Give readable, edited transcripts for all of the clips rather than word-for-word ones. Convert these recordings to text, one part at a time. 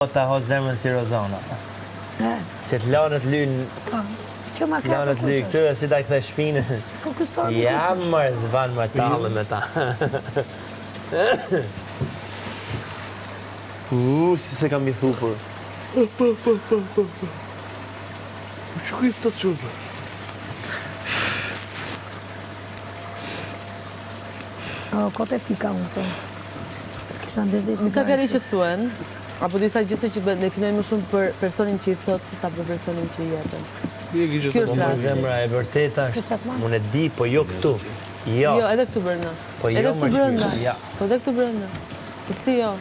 Ta ho zemrën si Rozana. Që të lanët lynë... Lanët lynë këtu, si ta këthe shpinë. Ja, mërë zvanë më talë me ta. Si se kam i thupër. Që këtë të qëtë? Kote fika unë të. Të kisha ndezit cigaretë. Disa fjali që të thuen, apo disa gjithse që definojnë më shumë për personin që i thotë, si sa për personin që i jetën. Kjo është rasti. Zemra e vërteta është, unë e di, po jo këtu. Jo, edhe këtu brenda. Po jo më shpirë, ja. Po edhe këtu brenda. Po si jo?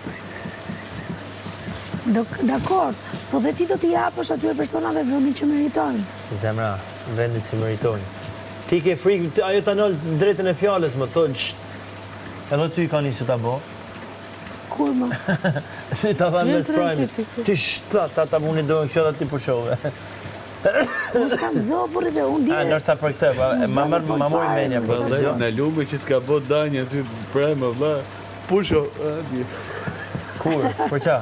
Dakor, po dhe ti do t'i japësh atyre personave vendin që meritojnë. Zemra, vendin që meritojnë. Ti ke frikë, ajo ta nëllë drejtën e fjales, më thonë, edhe ty i ka njësë t'a bo. Kur më? Si ta thanë me sprajmi. Ty shtë, ta unë i dojnë kjo dhe ti përshove. Unë s'kam zopurit dhe unë dire... Nështë ta për këtë, ma mori menja për dhe. Në lume që t'ka bo danje ty prajme, vla, pusho. Kur, për qa?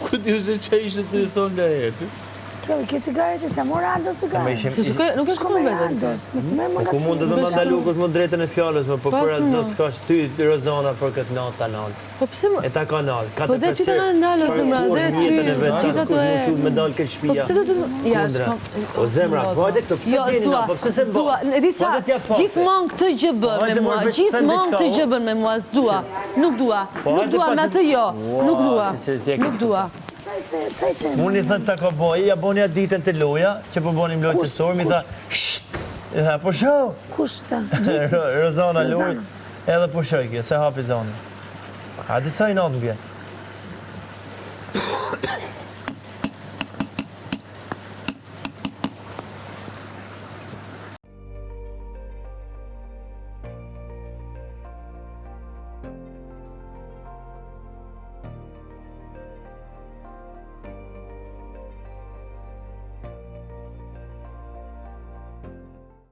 Këtë ju se që ishte të i thonë nga jetë? Kjo, i ke cigaretë, se mor Aldos cigaretë. Nuk e shkoj vetën. Aldos, mësë me më nga Ku mund të dhe më ndalu këtë më drejtën e fjallës, po për atë zotë s'ka që ty Rozana për këtë natë ta nalë. Po pëse më? E ta ka nalë. Po dhe që të nga nalë, zemra, dhe ty. Jetën e vetë, asë kur mu që me dalë këtë Po shpia. pëse do të... Ja, shkom... O zemra, vajte këtë, pëse t'jeni na, po pëse se m'bo? E di qa, gjithmonë këtë gjë bën me mua, gjithmonë këtë gjë bën me mua, s'dua, nuk dua, nuk dua me atë jo, nuk dua, nuk dua. Unë i thënë ta ka boj, ja boni atë ditën të loja, që po bonim lojë të sorë, mi tha, shht, i tha, po shoh. Kush ta? Rozana lojë, edhe po shoh kjo, se hapi zonë. A disa i natë në bjetë.